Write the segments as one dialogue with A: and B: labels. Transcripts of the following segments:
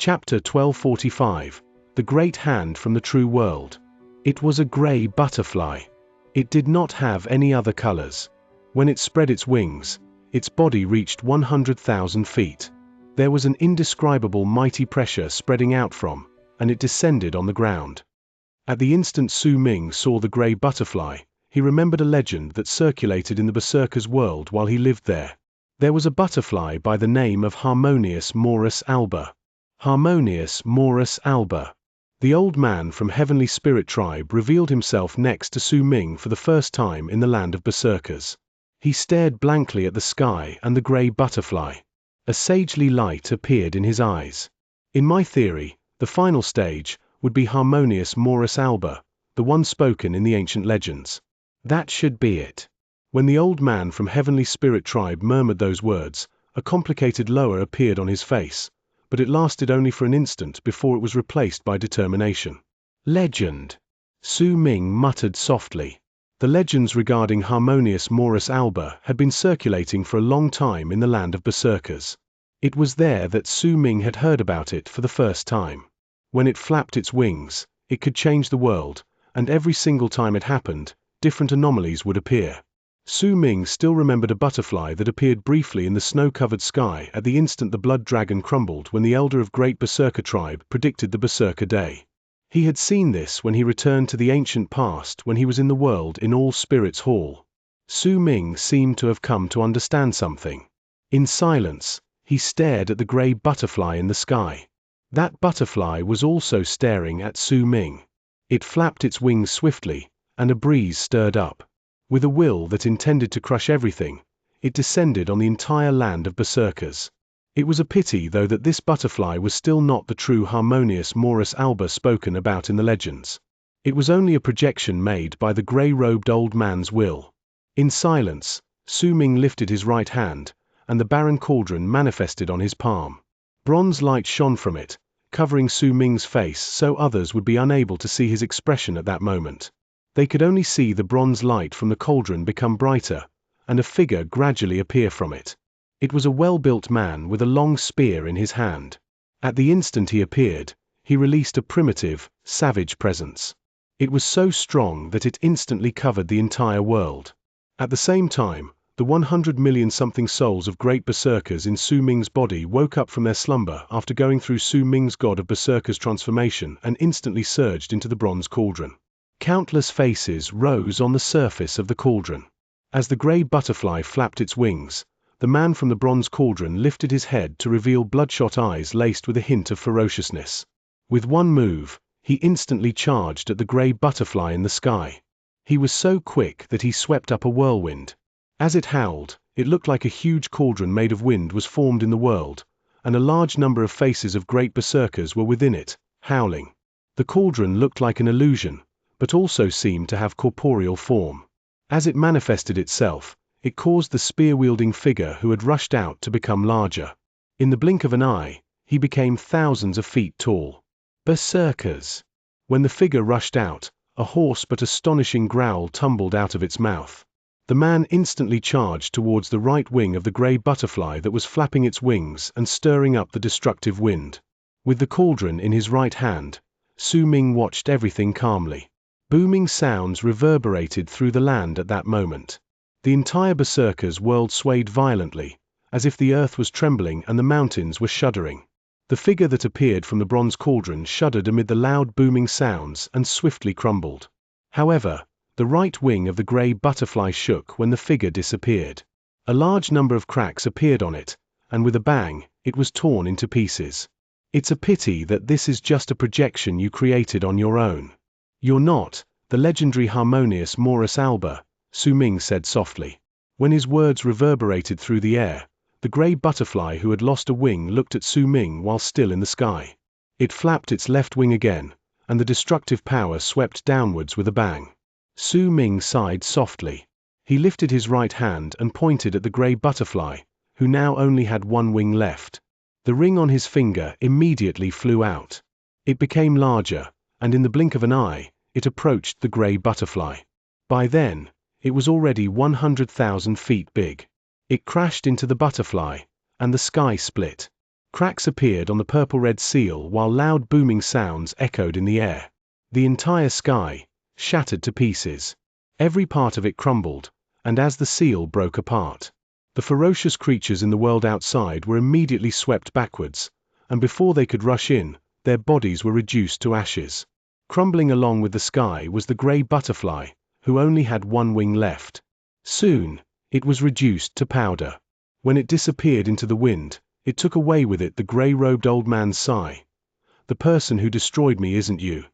A: Chapter 1245. The Great Hand from the True World. It was a grey butterfly. It did not have any other colors. When it spread its wings, its body reached 100,000 feet. There was an indescribable mighty pressure spreading out from, and it descended on the ground. At the instant Su Ming saw the grey butterfly, he remembered a legend that circulated in the Berserker's world while he lived there. There was a butterfly by the name of Harmonious Morus Alba. Harmonious Morus Alba. The old man from Heavenly Spirit Tribe revealed himself next to Su Ming for the first time in the land of Berserkers. He stared blankly at the sky and the grey butterfly. A sagely light appeared in his eyes. In my theory, the final stage would be Harmonious Morus Alba, the one spoken in the ancient legends. That should be it. When the old man from Heavenly Spirit Tribe murmured those words, a complicated lower appeared on his face, but it lasted only for an instant before it was replaced by determination. Legend. Su Ming muttered softly. The legends regarding Harmonious Morus Alba had been circulating for a long time in the land of Berserkers. It was there that Su Ming had heard about it for the first time. When it flapped its wings, it could change the world, and every single time it happened, different anomalies would appear. Su Ming still remembered a butterfly that appeared briefly in the snow-covered sky at the instant the blood dragon crumbled when the elder of Great Berserker Tribe predicted the Berserker Day. He had seen this when he returned to the ancient past when he was in the world in All Spirits Hall. Su Ming seemed to have come to understand something. In silence, he stared at the grey butterfly in the sky. That butterfly was also staring at Su Ming. It flapped its wings swiftly, and a breeze stirred up. With a will that intended to crush everything, it descended on the entire land of Berserkers. It was a pity though that this butterfly was still not the true Harmonious Morus Alba spoken about in the legends. It was only a projection made by the grey-robed old man's will. In silence, Su Ming lifted his right hand, and the barren cauldron manifested on his palm. Bronze light shone from it, covering Su Ming's face so others would be unable to see his expression at that moment. They could only see the bronze light from the cauldron become brighter, and a figure gradually appear from it. It was a well-built man with a long spear in his hand. At the instant he appeared, he released a primitive, savage presence. It was so strong that it instantly covered the entire world. At the same time, the 100 million something souls of great berserkers in Su Ming's body woke up from their slumber after going through Su Ming's God of Berserkers transformation and instantly surged into the bronze cauldron. Countless faces rose on the surface of the cauldron. As the grey butterfly flapped its wings, the man from the bronze cauldron lifted his head to reveal bloodshot eyes laced with a hint of ferociousness. With one move, he instantly charged at the grey butterfly in the sky. He was so quick that he swept up a whirlwind. As it howled, it looked like a huge cauldron made of wind was formed in the world, and a large number of faces of great berserkers were within it, howling. The cauldron looked like an illusion, but also seemed to have corporeal form. As it manifested itself, it caused the spear-wielding figure who had rushed out to become larger. In the blink of an eye, he became thousands of feet tall. Berserkers! When the figure rushed out, a hoarse but astonishing growl tumbled out of its mouth. The man instantly charged towards the right wing of the grey butterfly that was flapping its wings and stirring up the destructive wind. With the cauldron in his right hand, Su Ming watched everything calmly. Booming sounds reverberated through the land at that moment. The entire Berserker's world swayed violently, as if the earth was trembling and the mountains were shuddering. The figure that appeared from the bronze cauldron shuddered amid the loud booming sounds and swiftly crumbled. However, the right wing of the grey butterfly shook when the figure disappeared. A large number of cracks appeared on it, and with a bang, it was torn into pieces. It's a pity that this is just a projection you created on your own. You're not the legendary Harmonious Morus Alba, Su Ming said softly. When his words reverberated through the air, the grey butterfly who had lost a wing looked at Su Ming while still in the sky. It flapped its left wing again, and the destructive power swept downwards with a bang. Su Ming sighed softly. He lifted his right hand and pointed at the grey butterfly, who now only had one wing left. The ring on his finger immediately flew out. It became larger, and in the blink of an eye, it approached the grey butterfly. By then, it was already 100,000 feet big. It crashed into the butterfly, and the sky split. Cracks appeared on the purple-red seal while loud booming sounds echoed in the air. The entire sky shattered to pieces. Every part of it crumbled, and as the seal broke apart, the ferocious creatures in the world outside were immediately swept backwards, and before they could rush in, their bodies were reduced to ashes. Crumbling along with the sky was the gray butterfly, who only had one wing left. Soon, it was reduced to powder. When it disappeared into the wind, it took away with it the gray-robed old man's sigh. "The person who destroyed me isn't you."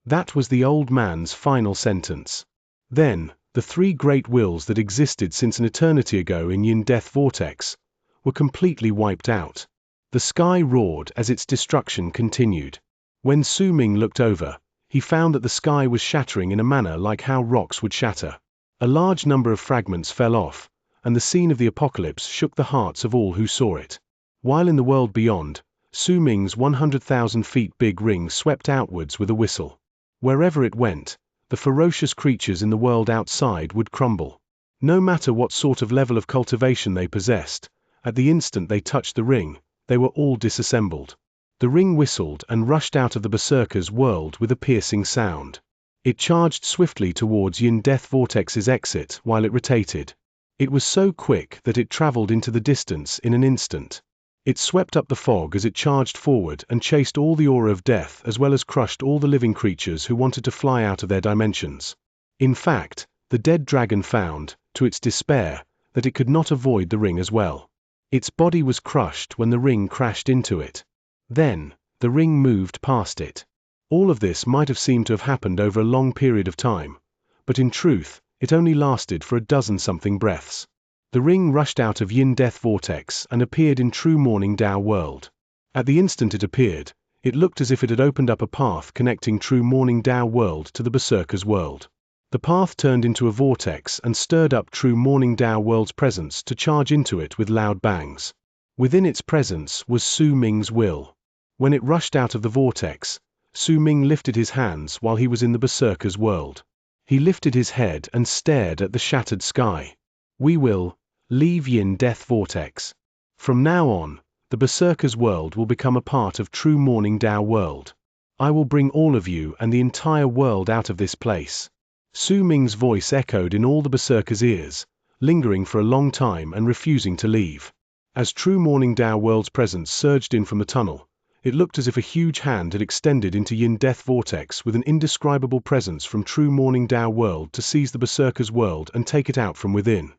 A: That was the old man's final sentence. Then, the three great wills that existed since an eternity ago in Yin Death Vortex were completely wiped out. The sky roared as its destruction continued. When Su Ming looked over, he found that the sky was shattering in a manner like how rocks would shatter. A large number of fragments fell off, and the scene of the apocalypse shook the hearts of all who saw it. While in the world beyond, Su Ming's 100,000 feet big ring swept outwards with a whistle. Wherever it went, the ferocious creatures in the world outside would crumble. No matter what sort of level of cultivation they possessed, at the instant they touched the ring, they were all disassembled. The ring whistled and rushed out of the Berserker's world with a piercing sound. It charged swiftly towards Yin Death Vortex's exit while it rotated. It was so quick that it traveled into the distance in an instant. It swept up the fog as it charged forward and chased all the aura of death as well as crushed all the living creatures who wanted to fly out of their dimensions. In fact, the dead dragon found, to its despair, that it could not avoid the ring as well. Its body was crushed when the ring crashed into it. Then, the ring moved past it. All of this might have seemed to have happened over a long period of time, but in truth, it only lasted for a dozen-something breaths. The ring rushed out of Yin Death Vortex and appeared in True Morning Tao world. At the instant it appeared, it looked as if it had opened up a path connecting True Morning Tao world to the Berserker's world. The path turned into a vortex and stirred up True Morning Tao world's presence to charge into it with loud bangs. Within its presence was Su Ming's will. When it rushed out of the vortex, Su Ming lifted his hands while he was in the Berserker's world. He lifted his head and stared at the shattered sky. "We will leave Yin Death Vortex. From now on, the Berserker's world will become a part of True Morning Tao world. I will bring all of you and the entire world out of this place." Su Ming's voice echoed in all the Berserker's ears, lingering for a long time and refusing to leave. As True Morning Tao world's presence surged in from the tunnel, it looked as if a huge hand had extended into Yin Death Vortex with an indescribable presence from True Morning Tao world to seize the Berserker's world and take it out from within.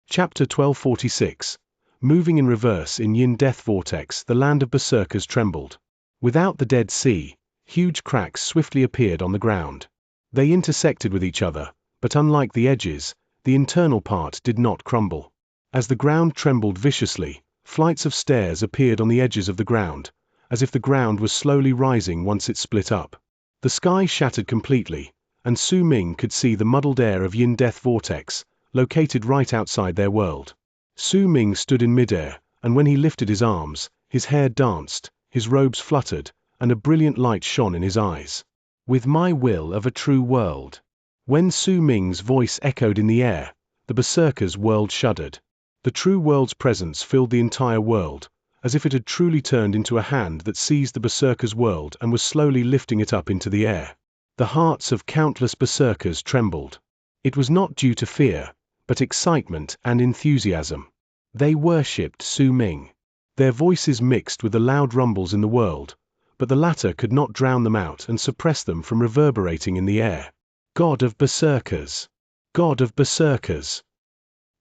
A: Chapter 1246. Moving in reverse in Yin Death Vortex, the land of Berserkers trembled. Without the Dead Sea, huge cracks swiftly appeared on the ground. They intersected with each other, but unlike the edges, the internal part did not crumble. As the ground trembled viciously, flights of stairs appeared on the edges of the ground, as if the ground was slowly rising once it split up. The sky shattered completely, and Su Ming could see the muddled air of Yin Death Vortex, located right outside their world. Su Ming stood in midair, and when he lifted his arms, his hair danced, his robes fluttered, and a brilliant light shone in his eyes. "With my will of a true world." When Su Ming's voice echoed in the air, the Berserker's world shuddered. The true world's presence filled the entire world, as if it had truly turned into a hand that seized the Berserker's world and was slowly lifting it up into the air. The hearts of countless Berserkers trembled. It was not due to fear, but excitement and enthusiasm. They worshipped Su Ming. Their voices mixed with the loud rumbles in the world, but the latter could not drown them out and suppress them from reverberating in the air. God of Berserkers! God of Berserkers!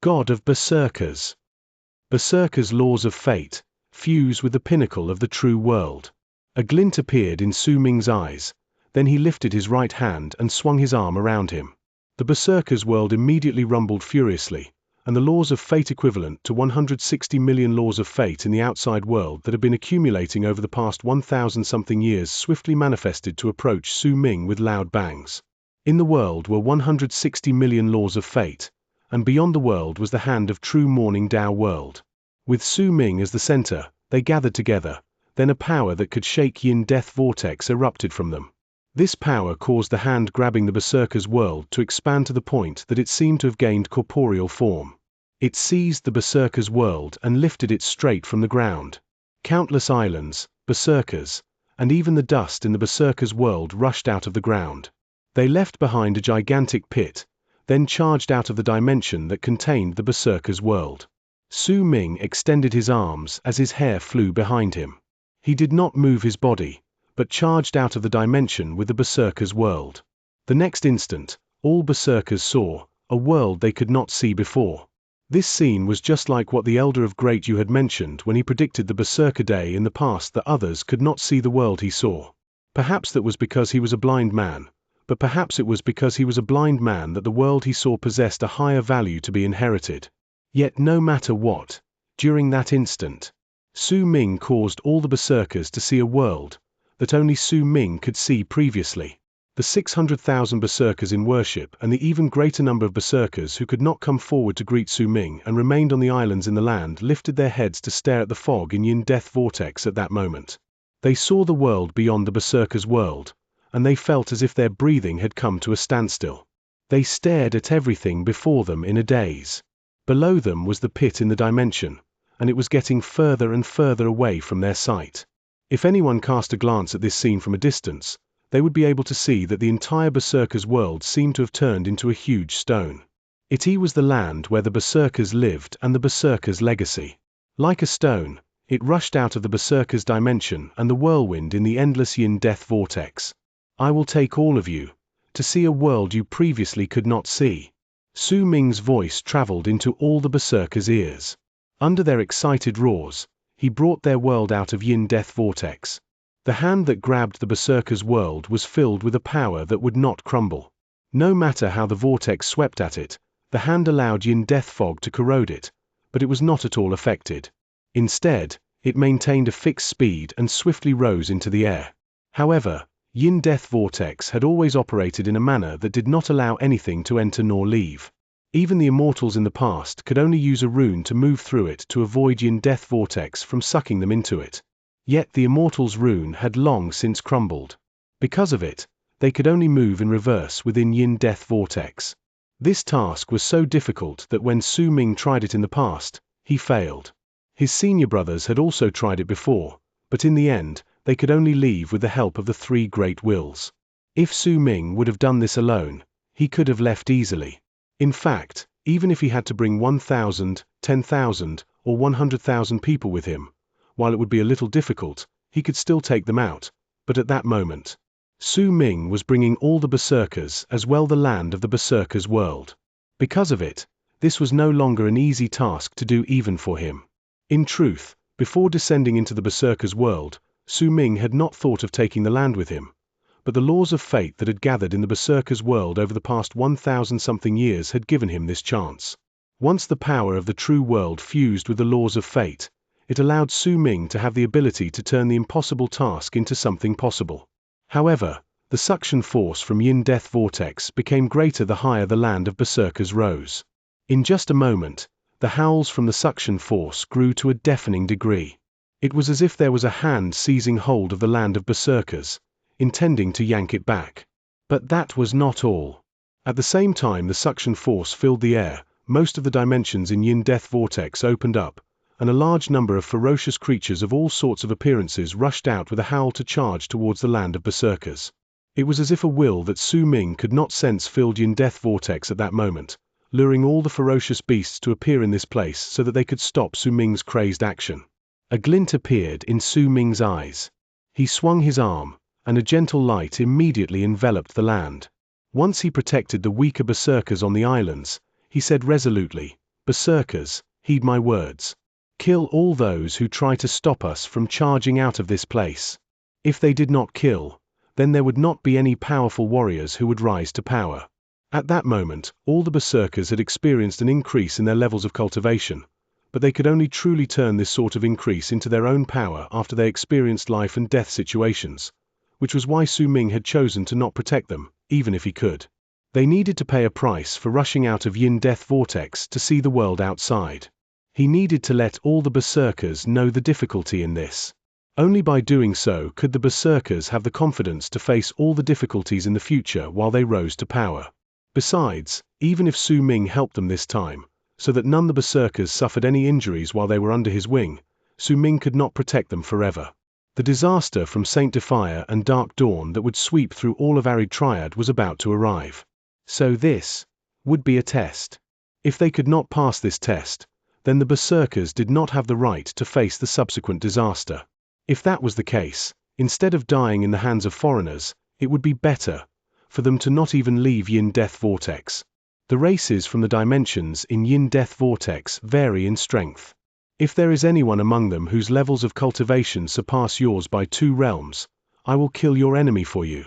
A: God of Berserkers! Berserker's laws of fate fuse with the pinnacle of the true world. A glint appeared in Su Ming's eyes, then he lifted his right hand and swung his arm around him. The Berserker's world immediately rumbled furiously, and the laws of fate equivalent to 160 million laws of fate in the outside world that had been accumulating over the past 1,000-something years swiftly manifested to approach Su Ming with loud bangs. In the world were 160 million laws of fate, and beyond the world was the hand of True Morning Tao world. With Su Ming as the center, they gathered together, then a power that could shake Yin Death Vortex erupted from them. This power caused the hand grabbing the Berserker's world to expand to the point that it seemed to have gained corporeal form. It seized the berserker's world and lifted it straight from the ground. Countless islands, berserkers, and even the dust in the berserker's world rushed out of the ground. They left behind a gigantic pit, then charged out of the dimension that contained the berserker's world. Su Ming extended his arms as his hair flew behind him. He did not move his body, but charged out of the dimension with the berserker's world. The next instant, all berserkers saw a world they could not see before. This scene was just like what the Elder of Great Yu had mentioned when he predicted the Berserker Day in the past, that others could not see the world he saw. Perhaps that was because he was a blind man, but perhaps it was because he was a blind man that the world he saw possessed a higher value to be inherited. Yet no matter what, during that instant, Su Ming caused all the berserkers to see a world that only Su Ming could see previously. The 600,000 berserkers in worship and the even greater number of berserkers who could not come forward to greet Su Ming and remained on the islands in the land lifted their heads to stare at the fog in Yin Death Vortex at that moment. They saw the world beyond the berserker's world, and they felt as if their breathing had come to a standstill. They stared at everything before them in a daze. Below them was the pit in the dimension, and it was getting further and further away from their sight. If anyone cast a glance at this scene from a distance, they would be able to see that the entire berserker's world seemed to have turned into a huge stone. It was the land where the berserkers lived and the berserker's legacy. Like a stone, it rushed out of the berserker's dimension and the whirlwind in the endless Yin Death Vortex. I will take all of you to see a world you previously could not see. Su Ming's voice traveled into all the berserkers' ears. Under their excited roars, he brought their world out of Yin Death Vortex. The hand that grabbed the berserker's world was filled with a power that would not crumble. No matter how the vortex swept at it, the hand allowed Yin Death Fog to corrode it, but it was not at all affected. Instead, it maintained a fixed speed and swiftly rose into the air. However, Yin Death Vortex had always operated in a manner that did not allow anything to enter nor leave. Even the immortals in the past could only use a rune to move through it to avoid Yin Death Vortex from sucking them into it. Yet the immortal's rune had long since crumbled. Because of it, they could only move in reverse within Yin Death Vortex. This task was so difficult that when Su Ming tried it in the past, he failed. His senior brothers had also tried it before, but in the end, they could only leave with the help of the three great wills. If Su Ming would have done this alone, he could have left easily. In fact, even if he had to bring 1,000, 10,000, or 100,000 people with him, while it would be a little difficult, he could still take them out. But at that moment, Su Ming was bringing all the berserkers as well the land of the berserkers' world. Because of it, this was no longer an easy task to do even for him. In truth, before descending into the berserkers' world, Su Ming had not thought of taking the land with him. But the laws of fate that had gathered in the berserkers' world over the past 1,000-something years had given him this chance. Once the power of the true world fused with the laws of fate, it allowed Su Ming to have the ability to turn the impossible task into something possible. However, the suction force from Yin Death Vortex became greater the higher the land of berserkers rose. In just a moment, the howls from the suction force grew to a deafening degree. It was as if there was a hand seizing hold of the land of berserkers, intending to yank it back. But that was not all. At the same time the suction force filled the air, most of the dimensions in Yin Death Vortex opened up, and a large number of ferocious creatures of all sorts of appearances rushed out with a howl to charge towards the land of berserkers. It was as if a will that Su Ming could not sense filled Yin Death Vortex at that moment, luring all the ferocious beasts to appear in this place so that they could stop Su Ming's crazed action. A glint appeared in Su Ming's eyes. He swung his arm, and a gentle light immediately enveloped the land. Once he protected the weaker berserkers on the islands, he said resolutely, "Berserkers, heed my words. Kill all those who try to stop us from charging out of this place. If they did not kill, then there would not be any powerful warriors who would rise to power." At that moment, all the berserkers had experienced an increase in their levels of cultivation, but they could only truly turn this sort of increase into their own power after they experienced life and death situations, which was why Su Ming had chosen to not protect them, even if he could. They needed to pay a price for rushing out of Yin Death Vortex to see the world outside. He needed to let all the berserkers know the difficulty in this. Only by doing so could the berserkers have the confidence to face all the difficulties in the future while they rose to power. Besides, even if Su Ming helped them this time, so that none of the berserkers suffered any injuries while they were under his wing, Su Ming could not protect them forever. The disaster from Saint Defier and Dark Dawn that would sweep through all of Arid Triad was about to arrive. So this would be a test. If they could not pass this test, then the berserkers did not have the right to face the subsequent disaster. If that was the case, instead of dying in the hands of foreigners, it would be better for them to not even leave Yin Death Vortex. The races from the dimensions in Yin Death Vortex vary in strength. If there is anyone among them whose levels of cultivation surpass yours by 2 realms, I will kill your enemy for you.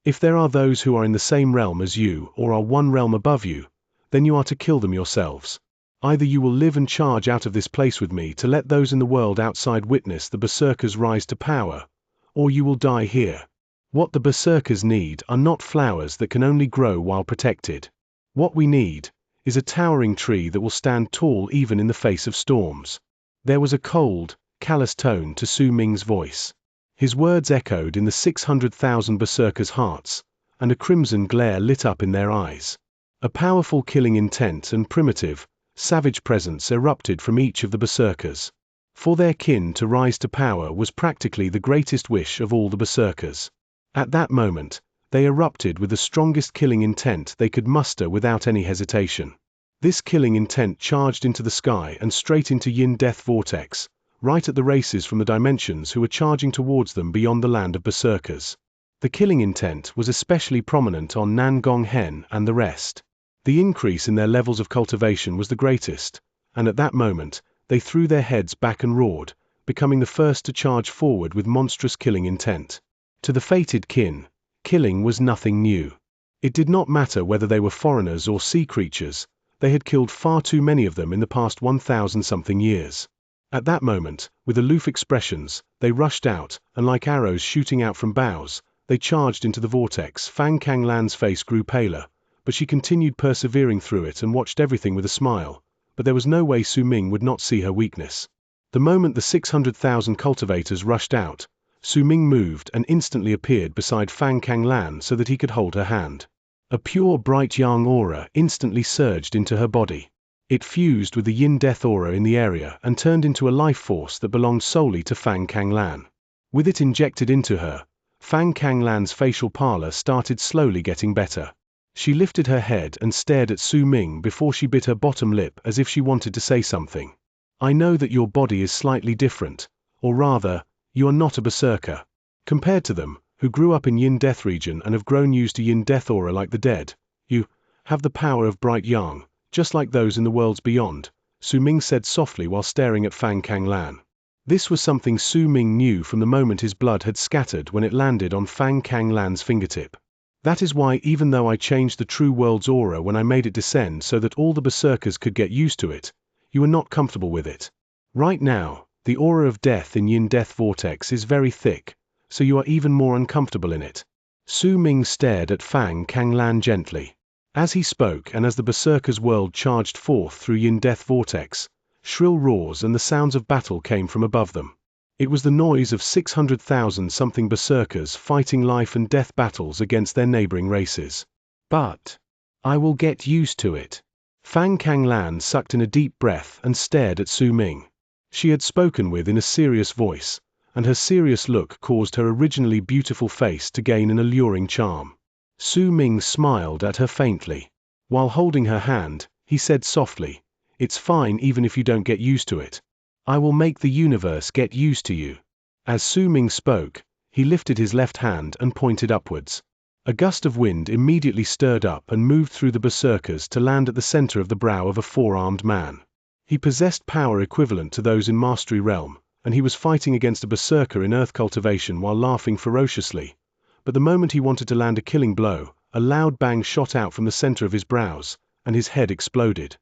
A: If there are those who are in the same realm as you or are 1 realm above you, then you are to kill them yourselves. Either you will live and charge out of this place with me to let those in the world outside witness the berserkers rise to power, or you will die here. What the berserkers need are not flowers that can only grow while protected. What we need is a towering tree that will stand tall even in the face of storms. There was a cold, callous tone to Su Ming's voice. His words echoed in the 600,000 berserkers' hearts, and a crimson glare lit up in their eyes. A powerful killing intent and primitive, savage presence erupted from each of the berserkers. For their kin to rise to power was practically the greatest wish of all the berserkers. At that moment, they erupted with the strongest killing intent they could muster without any hesitation. This killing intent charged into the sky and straight into Yin Death Vortex, right at the races from the dimensions who were charging towards them beyond the land of berserkers. The killing intent was especially prominent on Nan Gong Hen and the rest. The increase in their levels of cultivation was the greatest, and at that moment, they threw their heads back and roared, becoming the first to charge forward with monstrous killing intent. To the fated kin, killing was nothing new. It did not matter whether they were foreigners or sea creatures, they had killed far too many of them in the past 1,000-something years. At that moment, with aloof expressions, they rushed out, and like arrows shooting out from bows, they charged into the vortex. Fang Kanglan's face grew paler, but she continued persevering through it and watched everything with a smile, but there was no way Su Ming would not see her weakness. The moment the 600,000 cultivators rushed out, Su Ming moved and instantly appeared beside Fang Kanglan so that he could hold her hand. A pure bright yang aura instantly surged into her body. It fused with the Yin Death aura in the area and turned into a life force that belonged solely to Fang Kanglan. With it injected into her, Fang Kanglan's facial pallor started slowly getting better. She lifted her head and stared at Su Ming before she bit her bottom lip as if she wanted to say something. I know that your body is slightly different, or rather, you are not a berserker. Compared to them, who grew up in Yin Death region and have grown used to Yin Death aura like the dead, you have the power of bright yang, just like those in the worlds beyond, Su Ming said softly while staring at Fang Kanglan. This was something Su Ming knew from the moment his blood had scattered when it landed on Fang Kanglan's fingertip. That is why even though I changed the true world's aura when I made it descend so that all the berserkers could get used to it, you were not comfortable with it. Right now, the aura of death in Yin Death Vortex is very thick, so you are even more uncomfortable in it. Su Ming stared at Fang Kanglan gently. As he spoke and as the berserker's world charged forth through Yin Death Vortex, shrill roars and the sounds of battle came from above them. It was the noise of 600,000-something berserkers fighting life and death battles against their neighboring races. But I will get used to it. Fang Kanglan sucked in a deep breath and stared at Su Ming. She had spoken with in a serious voice, and her serious look caused her originally beautiful face to gain an alluring charm. Su Ming smiled at her faintly. While holding her hand, he said softly, "It's fine even if you don't get used to it. I will make the universe get used to you." As Su Ming spoke, he lifted his left hand and pointed upwards. A gust of wind immediately stirred up and moved through the berserkers to land at the center of the brow of a four-armed man. He possessed power equivalent to those in Mastery Realm, and he was fighting against a berserker in earth cultivation while laughing ferociously. But the moment he wanted to land a killing blow, a loud bang shot out from the center of his brows, and his head exploded.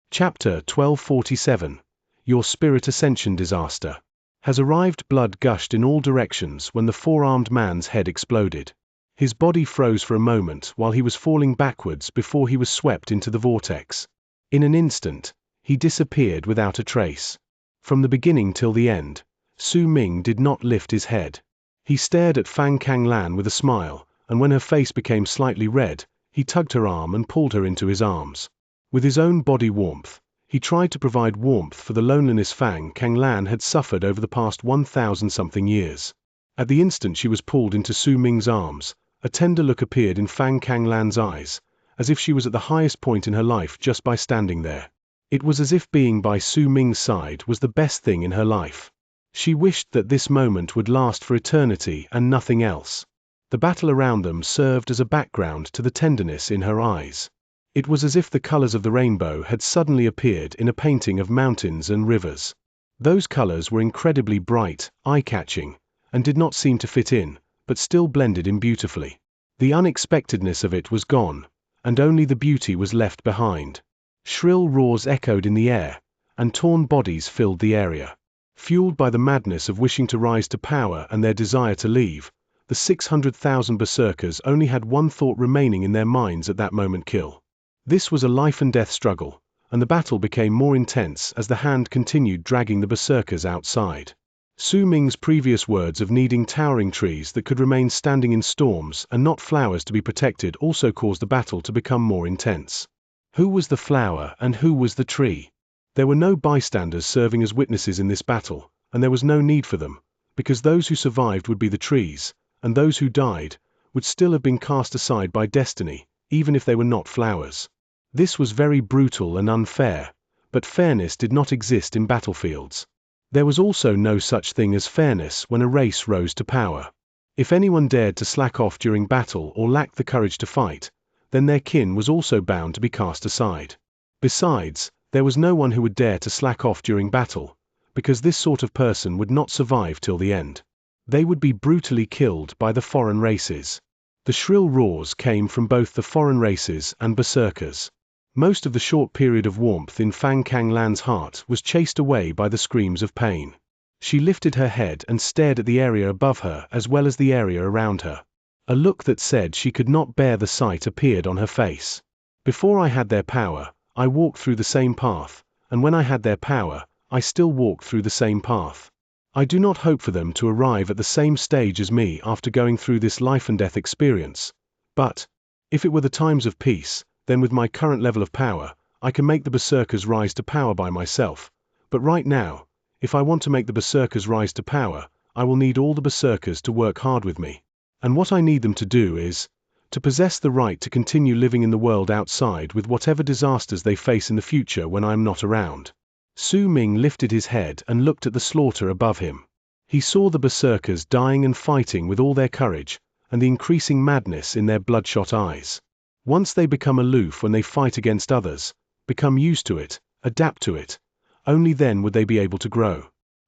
A: Chapter 1247. Your Spirit Ascension Disaster has arrived. Blood gushed in all directions when the four-armed man's head exploded. His body froze for a moment while he was falling backwards before he was swept into the vortex. In an instant, he disappeared without a trace. From the beginning till the end, Su Ming did not lift his head. He stared at Fang Kanglan with a smile, and when her face became slightly red, he tugged her arm and pulled her into his arms. With his own body warmth, he tried to provide warmth for the loneliness Fang Kanglan had suffered over the past 1,000-something years. At the instant she was pulled into Su Ming's arms, a tender look appeared in Fang Kanglan's eyes, as if she was at the highest point in her life just by standing there. It was as if being by Su Ming's side was the best thing in her life. She wished that this moment would last for eternity and nothing else. The battle around them served as a background to the tenderness in her eyes. It was as if the colors of the rainbow had suddenly appeared in a painting of mountains and rivers. Those colors were incredibly bright, eye-catching, and did not seem to fit in, but still blended in beautifully. The unexpectedness of it was gone, and only the beauty was left behind. Shrill roars echoed in the air, and torn bodies filled the area. Fueled by the madness of wishing to rise to power and their desire to leave, the 600,000 berserkers only had one thought remaining in their minds at that moment: kill. This was a life-and-death struggle, and the battle became more intense as the hand continued dragging the berserkers outside. Su Ming's previous words of needing towering trees that could remain standing in storms and not flowers to be protected also caused the battle to become more intense. Who was the flower and who was the tree? There were no bystanders serving as witnesses in this battle, and there was no need for them, because those who survived would be the trees, and those who died would still have been cast aside by destiny, even if they were not flowers. This was very brutal and unfair, but fairness did not exist in battlefields. There was also no such thing as fairness when a race rose to power. If anyone dared to slack off during battle or lacked the courage to fight, then their kin was also bound to be cast aside. Besides, there was no one who would dare to slack off during battle, because this sort of person would not survive till the end. They would be brutally killed by the foreign races. The shrill roars came from both the foreign races and berserkers. Most of the short period of warmth in Fang Kanglan's heart was chased away by the screams of pain. She lifted her head and stared at the area above her as well as the area around her. A look that said she could not bear the sight appeared on her face. Before I had their power, I walked through the same path, and when I had their power, I still walked through the same path. I do not hope for them to arrive at the same stage as me after going through this life-and-death experience, but, if it were the times of peace, then with my current level of power, I can make the berserkers rise to power by myself. But right now, if I want to make the berserkers rise to power, I will need all the berserkers to work hard with me. And what I need them to do is to possess the right to continue living in the world outside with whatever disasters they face in the future when I am not around. Su Ming lifted his head and looked at the slaughter above him. He saw the berserkers dying and fighting with all their courage, and the increasing madness in their bloodshot eyes. Once they become aloof when they fight against others, become used to it, adapt to it, only then would they be able to grow.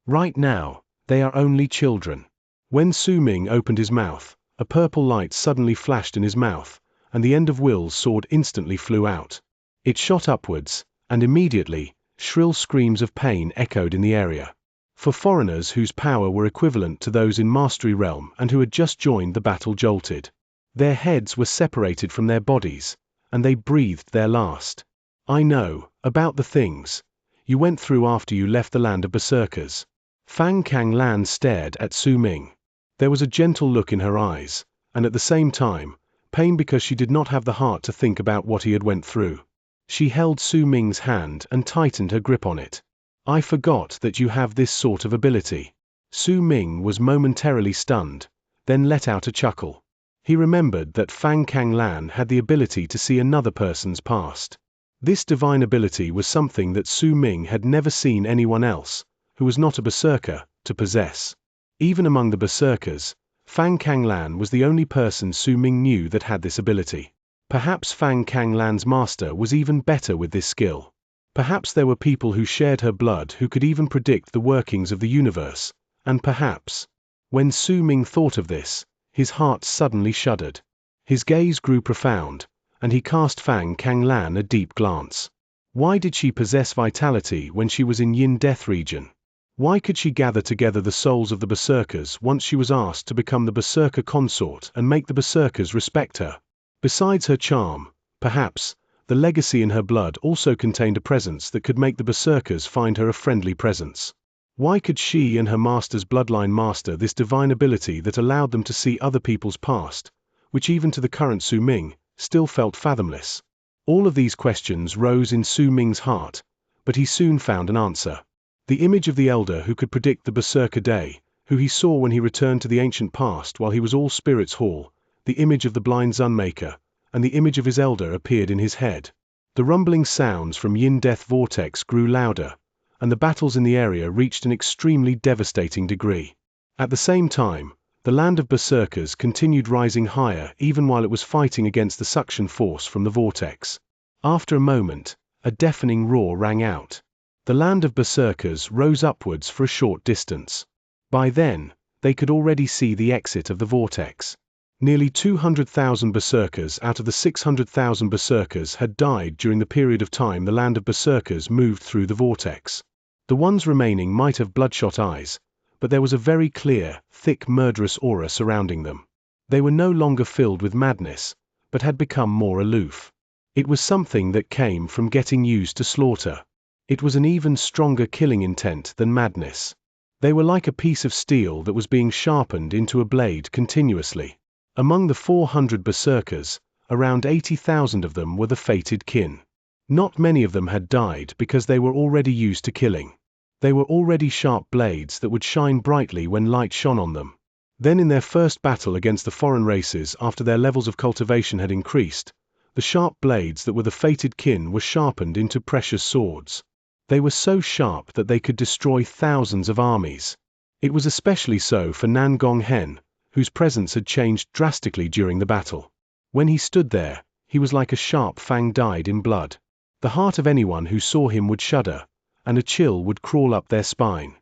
A: Right now, they are only children. When Su Ming opened his mouth, a purple light suddenly flashed in his mouth, and the end of Will's sword instantly flew out. It shot upwards, and immediately, shrill screams of pain echoed in the area. For foreigners whose power were equivalent to those in Mastery Realm and who had just joined the battle jolted. Their heads were separated from their bodies, and they breathed their last. I know, about the things you went through after you left the land of berserkers. Fang Kanglan stared at Su Ming. There was a gentle look in her eyes, and at the same time, pain because she did not have the heart to think about what he had went through. She held Su Ming's hand and tightened her grip on it. I forgot that you have this sort of ability. Su Ming was momentarily stunned, then let out a chuckle. He remembered that Fang Kanglan had the ability to see another person's past. This divine ability was something that Su Ming had never seen anyone else, who was not a berserker, to possess. Even among the berserkers, Fang Kanglan was the only person Su Ming knew that had this ability. Perhaps Fang Kanglan's master was even better with this skill. Perhaps there were people who shared her blood who could even predict the workings of the universe, and perhaps, when Su Ming thought of this, his heart suddenly shuddered. His gaze grew profound, and he cast Fang Kanglan a deep glance. Why did she possess vitality when she was in Yin Death region? Why could she gather together the souls of the berserkers once she was asked to become the berserker consort and make the berserkers respect her? Besides her charm, perhaps, the legacy in her blood also contained a presence that could make the berserkers find her a friendly presence. Why could she and her master's bloodline master this divine ability that allowed them to see other people's past, which even to the current Su Ming, still felt fathomless? All of these questions rose in Su Ming's heart, but he soon found an answer. The image of the elder who could predict the Berserker day, who he saw when he returned to the ancient past while he was all Spirits Hall, the image of the blind Sunmaker, and the image of his elder appeared in his head. The rumbling sounds from Yin Death Vortex grew louder, and the battles in the area reached an extremely devastating degree. At the same time, the land of Berserkers continued rising higher even while it was fighting against the suction force from the vortex. After a moment, a deafening roar rang out. The land of Berserkers rose upwards for a short distance. By then, they could already see the exit of the vortex. Nearly 200,000 Berserkers out of the 600,000 Berserkers had died during the period of time the land of Berserkers moved through the vortex. The ones remaining might have bloodshot eyes, but there was a very clear, thick murderous aura surrounding them. They were no longer filled with madness, but had become more aloof. It was something that came from getting used to slaughter. It was an even stronger killing intent than madness. They were like a piece of steel that was being sharpened into a blade continuously. Among the 400 Berserkers, around 80,000 of them were the fated kin. Not many of them had died because they were already used to killing. They were already sharp blades that would shine brightly when light shone on them. Then in their first battle against the foreign races after their levels of cultivation had increased, the sharp blades that were the fated kin were sharpened into precious swords. They were so sharp that they could destroy thousands of armies. It was especially so for Nan Gong Hen, whose presence had changed drastically during the battle. When he stood there, he was like a sharp fang dyed in blood. The heart of anyone who saw him would shudder, and a chill would crawl up their spine.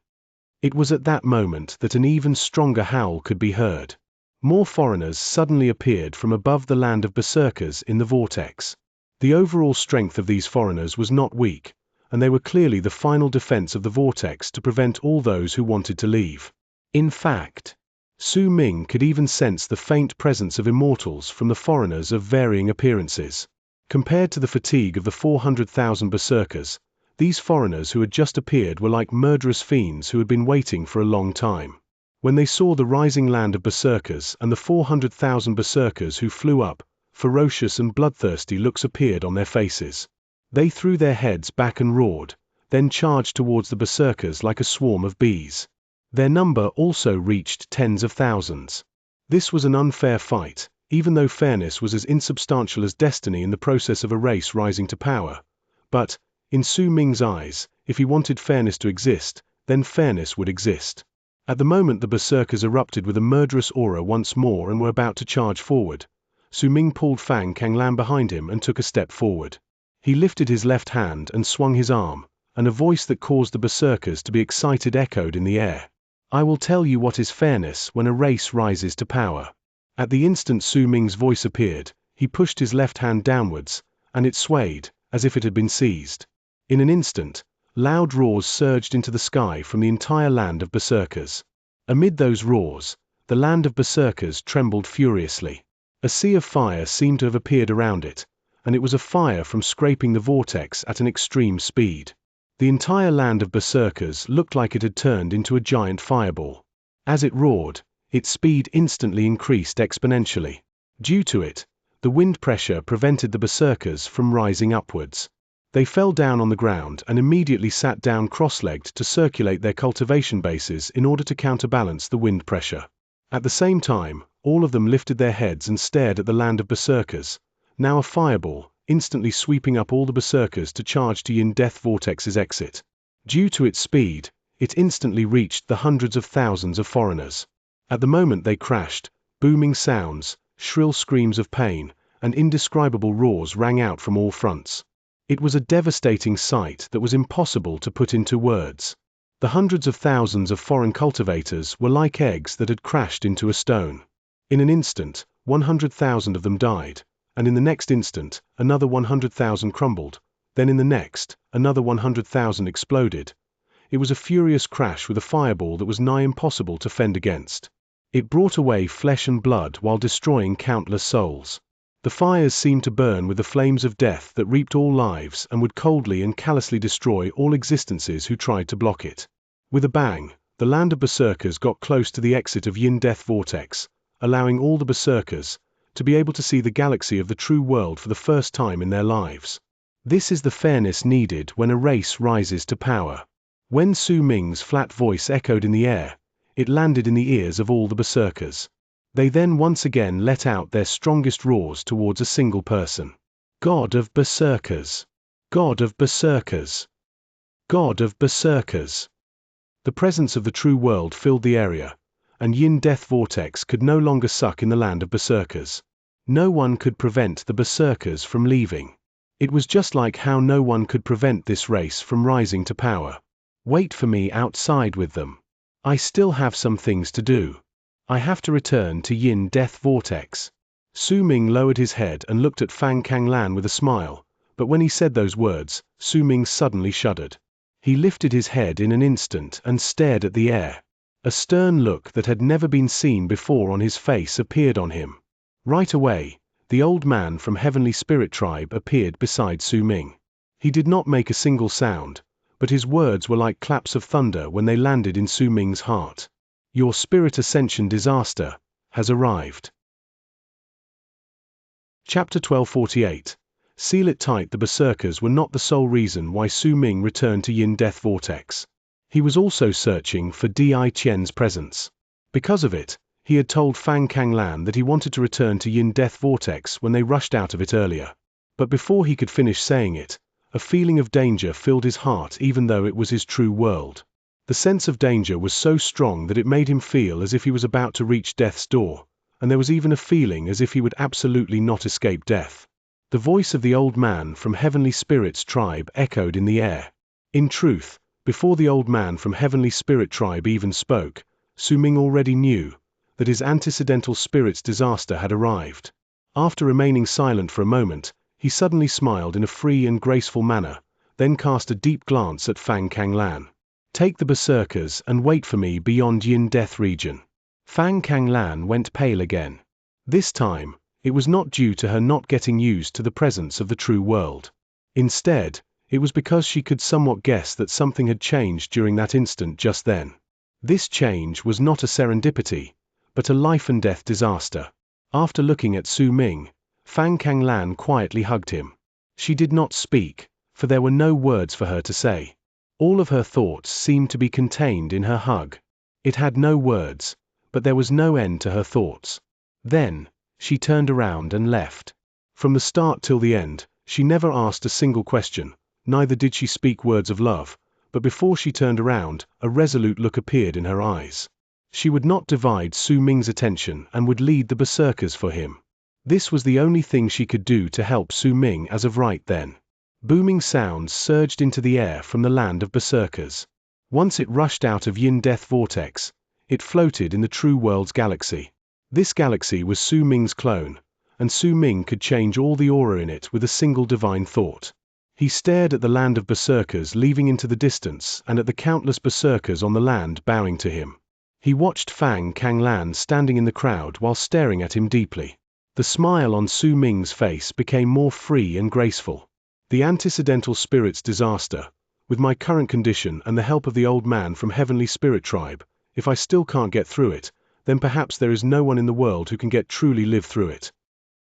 A: It was at that moment that an even stronger howl could be heard. More foreigners suddenly appeared from above the land of Berserkers in the vortex. The overall strength of these foreigners was not weak, and they were clearly the final defense of the vortex to prevent all those who wanted to leave. In fact, Su Ming could even sense the faint presence of immortals from the foreigners of varying appearances. Compared to the fatigue of the 400,000 Berserkers, these foreigners who had just appeared were like murderous fiends who had been waiting for a long time. When they saw the rising land of Berserkers and the 400,000 Berserkers who flew up, ferocious and bloodthirsty looks appeared on their faces. They threw their heads back and roared, then charged towards the Berserkers like a swarm of bees. Their number also reached tens of thousands. This was an unfair fight, even though fairness was as insubstantial as destiny in the process of a race rising to power. But, in Su Ming's eyes, if he wanted fairness to exist, then fairness would exist. At the moment the Berserkers erupted with a murderous aura once more and were about to charge forward, Su Ming pulled Fang Kanglan behind him and took a step forward. He lifted his left hand and swung his arm, and a voice that caused the Berserkers to be excited echoed in the air. I will tell you what is fairness when a race rises to power. At the instant Su Ming's voice appeared, he pushed his left hand downwards, and it swayed, as if it had been seized. In an instant, loud roars surged into the sky from the entire land of Berserkers. Amid those roars, the land of Berserkers trembled furiously. A sea of fire seemed to have appeared around it, and it was a fire from scraping the vortex at an extreme speed. The entire land of Berserkers looked like it had turned into a giant fireball. As it roared, its speed instantly increased exponentially. Due to it, the wind pressure prevented the Berserkers from rising upwards. They fell down on the ground and immediately sat down cross-legged to circulate their cultivation bases in order to counterbalance the wind pressure. At the same time, all of them lifted their heads and stared at the land of Berserkers, now a fireball, instantly sweeping up all the Berserkers to charge to Yin Death Vortex's exit. Due to its speed, it instantly reached the hundreds of thousands of foreigners. At the moment they crashed, booming sounds, shrill screams of pain, and indescribable roars rang out from all fronts. It was a devastating sight that was impossible to put into words. The hundreds of thousands of foreign cultivators were like eggs that had crashed into a stone. In an instant, 100,000 of them died, and in the next instant, another 100,000 crumbled, then in the next, another 100,000 exploded. It was a furious crash with a fireball that was nigh impossible to fend against. It brought away flesh and blood while destroying countless souls. The fires seemed to burn with the flames of death that reaped all lives and would coldly and callously destroy all existences who tried to block it. With a bang, the land of Berserkers got close to the exit of Yin Death Vortex, allowing all the Berserkers, to be able to see the galaxy of the true world for the first time in their lives. This is the fairness needed when a race rises to power. When Su Ming's flat voice echoed in the air, it landed in the ears of all the berserkers. They then once again let out their strongest roars towards a single person. God of Berserkers! God of Berserkers! God of Berserkers! The presence of the true world filled the area, and Yin Death Vortex could no longer suck in the land of berserkers. No one could prevent the berserkers from leaving. It was just like how no one could prevent this race from rising to power. Wait for me outside with them. I still have some things to do. I have to return to Yin Death Vortex. Su Ming lowered his head and looked at Fang Kanglan with a smile, but when he said those words, Su Ming suddenly shuddered. He lifted his head in an instant and stared at the air. A stern look that had never been seen before on his face appeared on him. Right away, the old man from Heavenly Spirit Tribe appeared beside Su Ming. He did not make a single sound, but his words were like claps of thunder when they landed in Su Ming's heart. Your Spirit Ascension disaster has arrived. Chapter 1248. Seal it tight. The berserkers were not the sole reason why Su Ming returned to Yin Death Vortex. He was also searching for Di Qian's presence. Because of it, he had told Fang Kanglan that he wanted to return to Yin Death Vortex when they rushed out of it earlier. But before he could finish saying it, a feeling of danger filled his heart even though it was his true world. The sense of danger was so strong that it made him feel as if he was about to reach death's door, and there was even a feeling as if he would absolutely not escape death. The voice of the old man from Heavenly Spirit's tribe echoed in the air. In truth, before the old man from Heavenly Spirit Tribe even spoke, Su Ming already knew that his antecedental spirit's disaster had arrived. After remaining silent for a moment, he suddenly smiled in a free and graceful manner, then cast a deep glance at Fang Kanglan. Take the berserkers and wait for me beyond Yin Death region. Fang Kanglan went pale again. This time, it was not due to her not getting used to the presence of the true world. Instead, it was because she could somewhat guess that something had changed during that instant just then. This change was not a serendipity, but a life-and-death disaster. After looking at Su Ming, Fang Kanglan quietly hugged him. She did not speak, for there were no words for her to say. All of her thoughts seemed to be contained in her hug. It had no words, but there was no end to her thoughts. Then, she turned around and left. From the start till the end, she never asked a single question, neither did she speak words of love, but before she turned around, a resolute look appeared in her eyes. She would not divide Su Ming's attention and would lead the berserkers for him. This was the only thing she could do to help Su Ming as of right then. Booming sounds surged into the air from the land of berserkers. Once it rushed out of Yin Death Vortex, it floated in the true world's galaxy. This galaxy was Su Ming's clone, and Su Ming could change all the aura in it with a single divine thought. He stared at the land of berserkers leaving into the distance and at the countless berserkers on the land bowing to him. He watched Fang Kanglan standing in the crowd while staring at him deeply. The smile on Su Ming's face became more free and graceful. The antecedental spirit's disaster, with my current condition and the help of the old man from Heavenly Spirit Tribe, if I still can't get through it, then perhaps there is no one in the world who can truly live through it.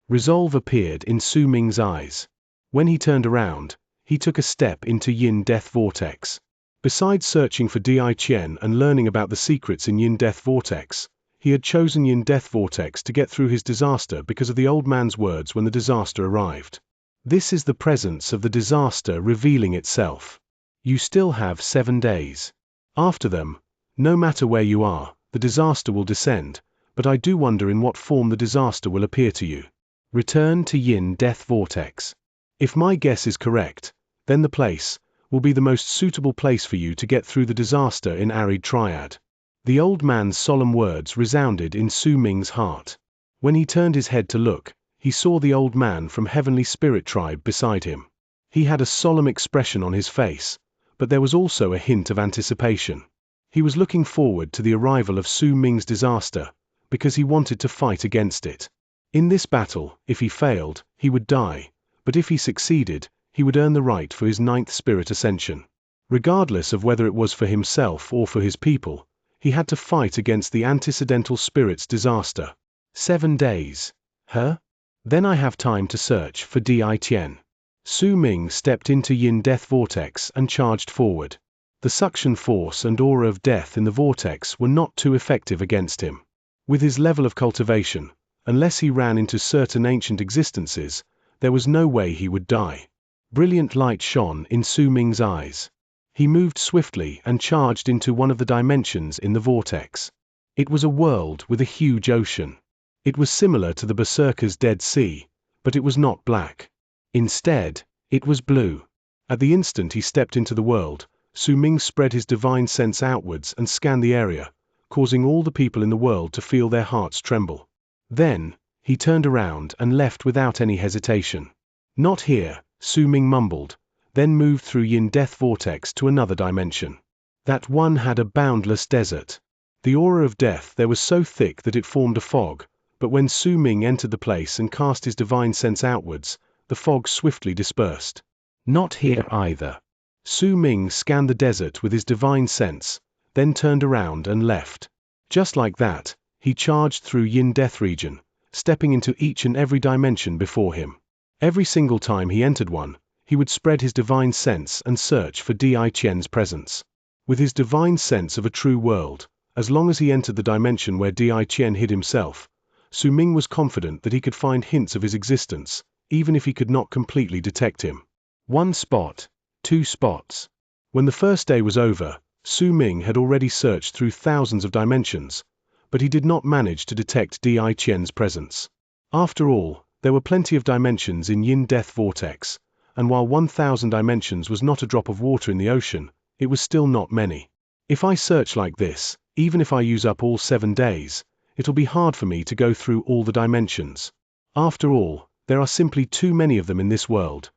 A: Resolve appeared in Su Ming's eyes. When he turned around, he took a step into Yin Death Vortex. Besides searching for Di Qian and learning about the secrets in Yin Death Vortex, he had chosen Yin Death Vortex to get through his disaster because of the old man's words when the disaster arrived. This is the presence of the disaster revealing itself. You still have 7 days. After them, no matter where you are, the disaster will descend, but I do wonder in what form the disaster will appear to you. Return to Yin Death Vortex. If my guess is correct, then the place will be the most suitable place for you to get through the disaster in Arid Triad. The old man's solemn words resounded in Su Ming's heart. When he turned his head to look, he saw the old man from Heavenly Spirit Tribe beside him. He had a solemn expression on his face, but there was also a hint of anticipation. He was looking forward to the arrival of Su Ming's disaster, because he wanted to fight against it. In this battle, if he failed, he would die, but if he succeeded, he would earn the right for his 9th spirit ascension. Regardless of whether it was for himself or for his people, he had to fight against the antecedental spirit's disaster. 7 days Huh? Then I have time to search for Di Tian. Su Ming stepped into Yin Death Vortex and charged forward. The suction force and aura of death in the vortex were not too effective against him. With his level of cultivation, unless he ran into certain ancient existences, there was no way he would die. Brilliant light shone in Su Ming's eyes. He moved swiftly and charged into one of the dimensions in the vortex. It was a world with a huge ocean. It was similar to the Berserker's Dead Sea, but it was not black. Instead, it was blue. At the instant he stepped into the world, Su Ming spread his divine sense outwards and scanned the area, causing all the people in the world to feel their hearts tremble. Then, he turned around and left without any hesitation. Not here, Su Ming mumbled, then moved through Yin Death Vortex to another dimension. That one had a boundless desert. The aura of death there was so thick that it formed a fog, but when Su Ming entered the place and cast his divine sense outwards, the fog swiftly dispersed. Not here either. Su Ming scanned the desert with his divine sense, then turned around and left. Just like that, he charged through Yin Death region, stepping into each and every dimension before him. Every single time he entered one, he would spread his divine sense and search for Di Tian's presence. With his divine sense of a true world, as long as he entered the dimension where Di Tian hid himself, Su Ming was confident that he could find hints of his existence, even if he could not completely detect him. 1 spot. 2 spots. When the first day was over, Su Ming had already searched through thousands of dimensions, but he did not manage to detect Di Tian's presence. After all, there were plenty of dimensions in Yin Death Vortex, and while 1,000 dimensions was not a drop of water in the ocean, it was still not many. If I search like this, even if I use up all 7 days, it'll be hard for me to go through all the dimensions. After all, there are simply too many of them in this world.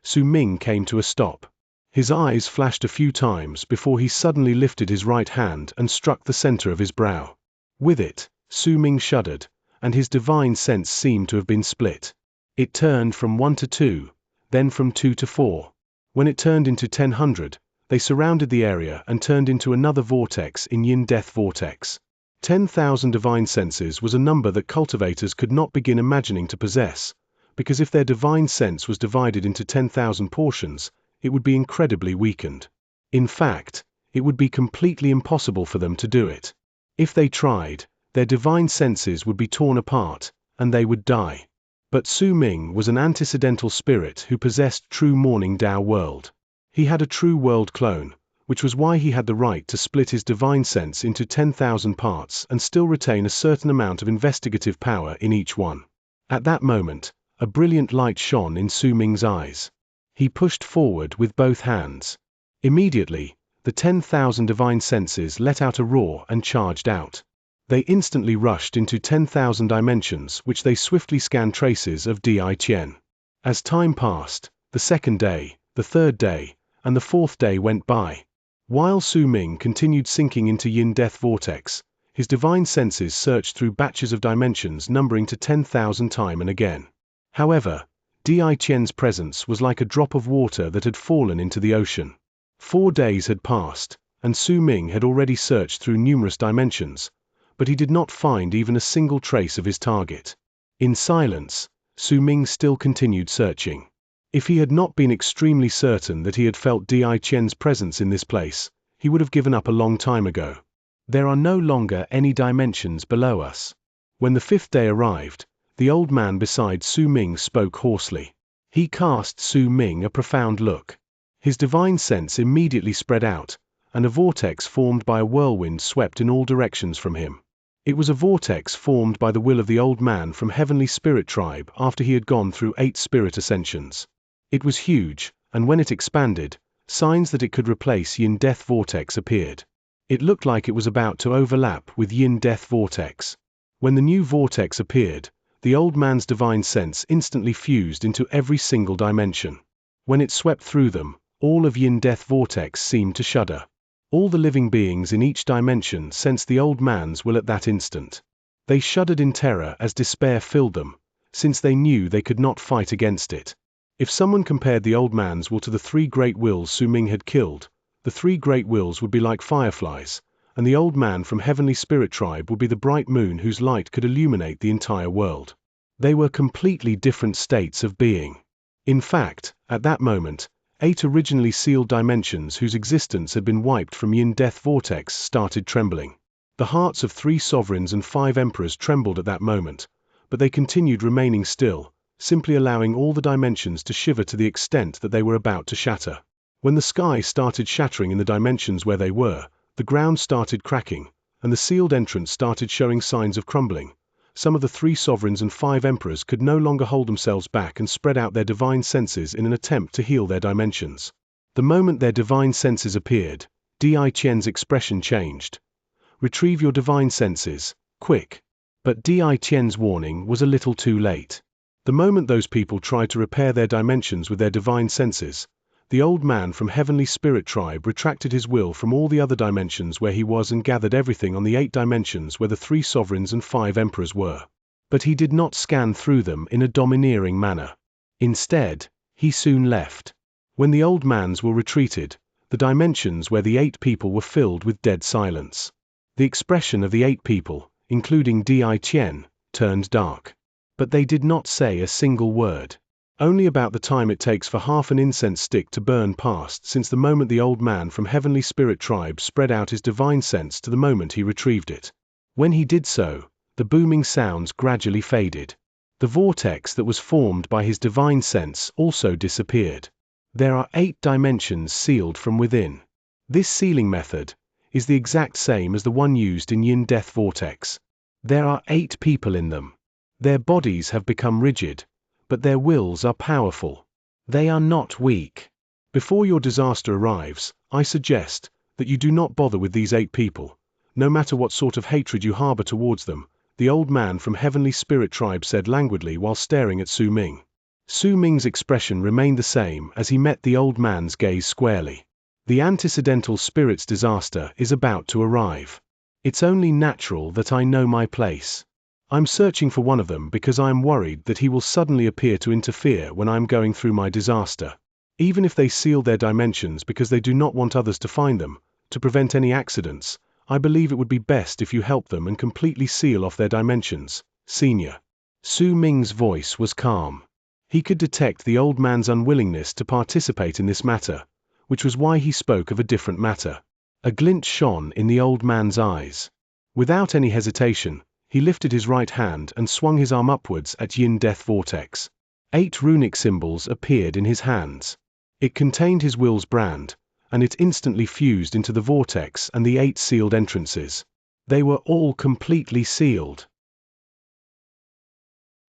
A: Su Ming came to a stop. His eyes flashed a few times before he suddenly lifted his right hand and struck the center of his brow. With it, Su Ming shuddered, and his divine sense seemed to have been split. It turned from 1 to 2, then from 2 to 4. When it turned into 10,000, they surrounded the area and turned into another vortex in Yin Death Vortex. 10,000 divine senses was a number that cultivators could not begin imagining to possess, because if their divine sense was divided into 10,000 portions, it would be incredibly weakened. In fact, it would be completely impossible for them to do it. If they tried, their divine senses would be torn apart, and they would die. But Su Ming was an antecedental spirit who possessed true Morning Dao world. He had a true world clone, which was why he had the right to split his divine sense into 10,000 parts and still retain a certain amount of investigative power in each one. At that moment, a brilliant light shone in Su Ming's eyes. He pushed forward with both hands. Immediately, the 10,000 divine senses let out a roar and charged out. They instantly rushed into 10,000 dimensions, which they swiftly scanned traces of Di Tian. As time passed, the second day, the third day, and the fourth day went by. While Su Ming continued sinking into Yin Death Vortex, his divine senses searched through batches of dimensions numbering to 10,000 time and again. However, Di Tian's presence was like a drop of water that had fallen into the ocean. 4 days had passed, and Su Ming had already searched through numerous dimensions, but he did not find even a single trace of his target. In silence, Su Ming still continued searching. If he had not been extremely certain that he had felt Di Tian's presence in this place, he would have given up a long time ago. There are no longer any dimensions below us. When the 5th day arrived, the old man beside Su Ming spoke hoarsely. He cast Su Ming a profound look. His divine sense immediately spread out, and a vortex formed by a whirlwind swept in all directions from him. It was a vortex formed by the will of the old man from Heavenly Spirit Tribe after he had gone through 8 spirit ascensions. It was huge, and when it expanded, signs that it could replace Yin Death Vortex appeared. It looked like it was about to overlap with Yin Death Vortex. When the new vortex appeared, the old man's divine sense instantly fused into every single dimension. When it swept through them, all of Yin Death Vortex seemed to shudder. All the living beings in each dimension sensed the old man's will at that instant. They shuddered in terror as despair filled them, since they knew they could not fight against it. If someone compared the old man's will to the 3 great wills Su Ming had killed, the 3 great wills would be like fireflies, and the old man from Heavenly Spirit Tribe would be the bright moon whose light could illuminate the entire world. They were completely different states of being. In fact, at that moment, 8 originally sealed dimensions whose existence had been wiped from Yin-Death Vortex started trembling. The hearts of 3 sovereigns and 5 emperors trembled at that moment, but they continued remaining still, simply allowing all the dimensions to shiver to the extent that they were about to shatter. When the sky started shattering in the dimensions where they were, the ground started cracking, and the sealed entrance started showing signs of crumbling. Some of the 3 sovereigns and 5 emperors could no longer hold themselves back and spread out their divine senses in an attempt to heal their dimensions. The moment their divine senses appeared, Di Qian's expression changed. "Retrieve your divine senses, quick." But Di Qian's warning was a little too late. The moment those people tried to repair their dimensions with their divine senses, the old man from Heavenly Spirit Tribe retracted his will from all the other dimensions where he was and gathered everything on the 8 dimensions where the 3 sovereigns and 5 emperors were. But he did not scan through them in a domineering manner. Instead, he soon left. When the old mans were retreated, the dimensions where the 8 people were filled with dead silence. The expression of the 8 people, including Di Qian, turned dark. But they did not say a single word. Only about the time it takes for half an incense stick to burn passed since the moment the old man from Heavenly Spirit Tribe spread out his divine sense to the moment he retrieved it. When he did so, the booming sounds gradually faded. The vortex that was formed by his divine sense also disappeared. There are 8 dimensions sealed from within. This sealing method is the exact same as the one used in Yin-Death Vortex. There are 8 people in them. Their bodies have become rigid, but their wills are powerful. They are not weak. Before your disaster arrives, I suggest that you do not bother with these 8 people, no matter what sort of hatred you harbor towards them, the old man from Heavenly Spirit Tribe said languidly while staring at Su Ming. Su Ming's expression remained the same as he met the old man's gaze squarely. The antecedental spirit's disaster is about to arrive. It's only natural that I know my place. I'm searching for one of them because I am worried that he will suddenly appear to interfere when I am going through my disaster. Even if they seal their dimensions because they do not want others to find them, to prevent any accidents, I believe it would be best if you help them and completely seal off their dimensions, Senior. Su Ming's voice was calm. He could detect the old man's unwillingness to participate in this matter, which was why he spoke of a different matter. A glint shone in the old man's eyes. Without any hesitation, he lifted his right hand and swung his arm upwards at Yin-Death Vortex. 8 runic symbols appeared in his hands. It contained his will's brand, and it instantly fused into the vortex and the 8 sealed entrances. They were all completely sealed.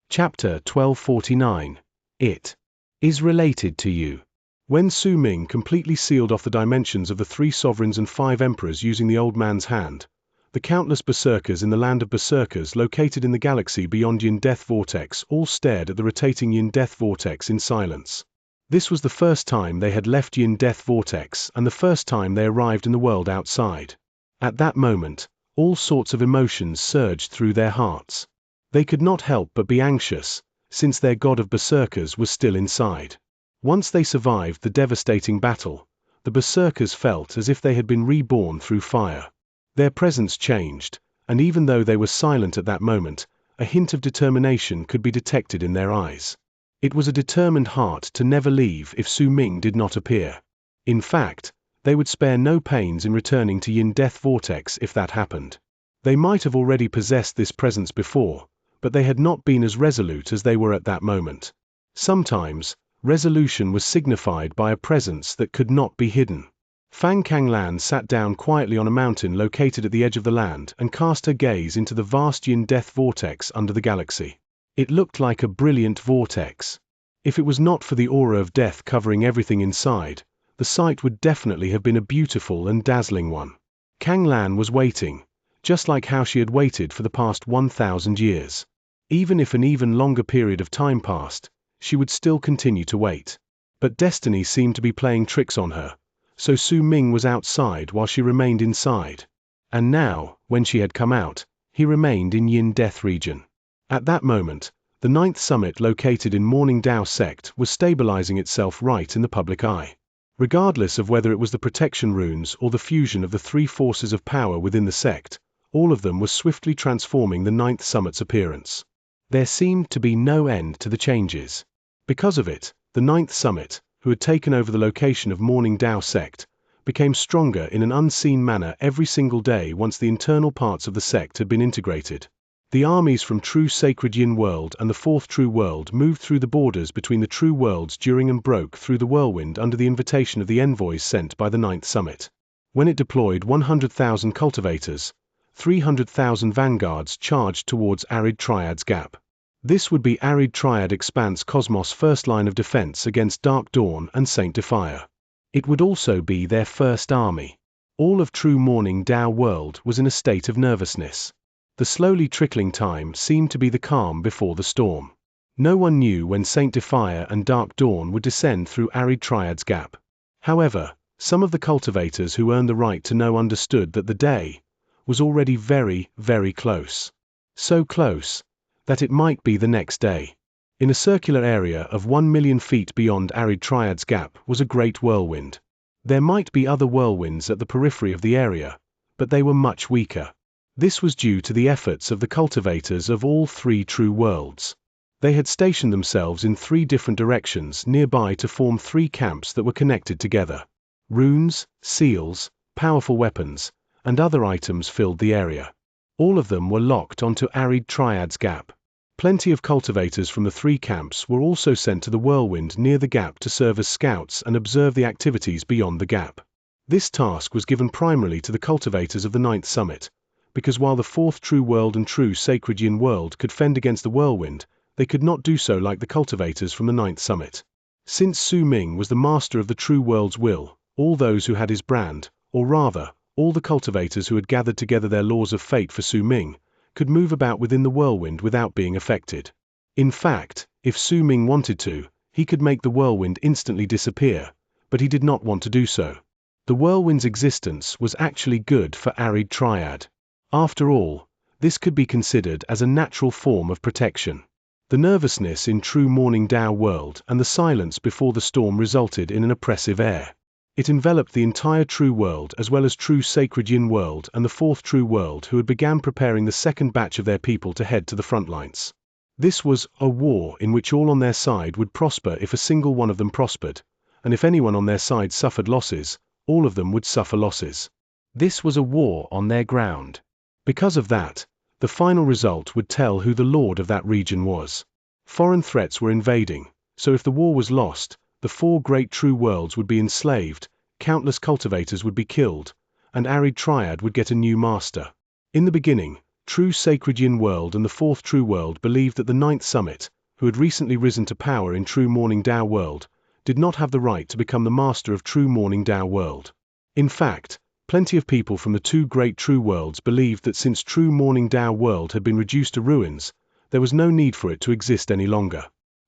A: Chapter 1249. It is related to you. When Su Ming completely sealed off the dimensions of the 3 sovereigns and 5 emperors using the old man's hand, the countless berserkers in the land of berserkers located in the galaxy beyond Yin-Death Vortex all stared at the rotating Yin-Death Vortex in silence. This was the first time they had left Yin-Death Vortex and the first time they arrived in the world outside. At that moment, all sorts of emotions surged through their hearts. They could not help but be anxious, since their god of berserkers was still inside. Once they survived the devastating battle, the berserkers felt as if they had been reborn through fire. Their presence changed, and even though they were silent at that moment, a hint of determination could be detected in their eyes. It was a determined heart to never leave if Su Ming did not appear. In fact, they would spare no pains in returning to Yin-Death Vortex if that happened. They might have already possessed this presence before, but they had not been as resolute as they were at that moment. Sometimes, resolution was signified by a presence that could not be hidden. Fang Kanglan sat down quietly on a mountain located at the edge of the land and cast her gaze into the vast Yin-Death Vortex under the galaxy. It looked like a brilliant vortex. If it was not for the aura of death covering everything inside, the sight would definitely have been a beautiful and dazzling one. Kanglan was waiting, just like how she had waited for the past 1,000 years. Even if an even longer period of time passed, she would still continue to wait. But destiny seemed to be playing tricks on her. So Su Ming was outside while she remained inside. And now, when she had come out, he remained in Yin-Death region. At that moment, the 9th summit located in Morning Dao sect was stabilizing itself right in the public eye. Regardless of whether it was the protection runes or the fusion of the 3 forces of power within the sect, all of them were swiftly transforming the 9th summit's appearance. There seemed to be no end to the changes. Because of it, the Ninth Summit, who had taken over the location of Morning Dao sect, became stronger in an unseen manner every single day once the internal parts of the sect had been integrated. The armies from True Sacred Yin World and the Fourth True World moved through the borders between the True Worlds during and broke through the whirlwind under the invitation of the envoys sent by the Ninth Summit. When it deployed 100,000 cultivators, 300,000 vanguards charged towards Arid Triad's Gap. This would be Arid Triad Expanse Cosmos' first line of defense against Dark Dawn and Saint Defier. It would also be their first army. All of True Morning Dao World was in a state of nervousness. The slowly trickling time seemed to be the calm before the storm. No one knew when Saint Defier and Dark Dawn would descend through Arid Triad's Gap. However, some of the cultivators who earned the right to know understood that the day was already very, very close. So close that it might be the next day. In a circular area of 1 million feet beyond Arid Triad's Gap was a great whirlwind. There might be other whirlwinds at the periphery of the area, but they were much weaker. This was due to the efforts of the cultivators of all three True Worlds. They had stationed themselves in 3 different directions nearby to form 3 camps that were connected together. Runes, seals, powerful weapons, and other items filled the area. All of them were locked onto Arid Triad's Gap. Plenty of cultivators from the 3 camps were also sent to the whirlwind near the gap to serve as scouts and observe the activities beyond the gap. This task was given primarily to the cultivators of the Ninth Summit, because while the Fourth True World and True Sacred Yin World could fend against the whirlwind, they could not do so like the cultivators from the Ninth Summit. Since Su Ming was the master of the True World's will, all those who had his brand, or rather, all the cultivators who had gathered together their laws of fate for Su Ming, could move about within the whirlwind without being affected. In fact, if Su Ming wanted to, he could make the whirlwind instantly disappear, but he did not want to do so. The whirlwind's existence was actually good for Arid Triad. After all, this could be considered as a natural form of protection. The nervousness in True Morning Dao World and the silence before the storm resulted in an oppressive air. It enveloped the entire True World as well as True Sacred Yin World and the Fourth True World, who had begun preparing the second batch of their people to head to the front lines. This was a war in which all on their side would prosper if a single one of them prospered, and if anyone on their side suffered losses, all of them would suffer losses. This was a war on their ground. Because of that, the final result would tell who the lord of that region was. Foreign threats were invading, so if the war was lost, the 4 great True Worlds would be enslaved, countless cultivators would be killed, and Arid Triad would get a new master. In the beginning, True Sacred Yin World and the Fourth True World believed that the Ninth Summit, who had recently risen to power in True Morning Dao World, did not have the right to become the master of True Morning Dao World. In fact, plenty of people from the 2 great True Worlds believed that since True Morning Dao World had been reduced to ruins, there was no need for it to exist any longer.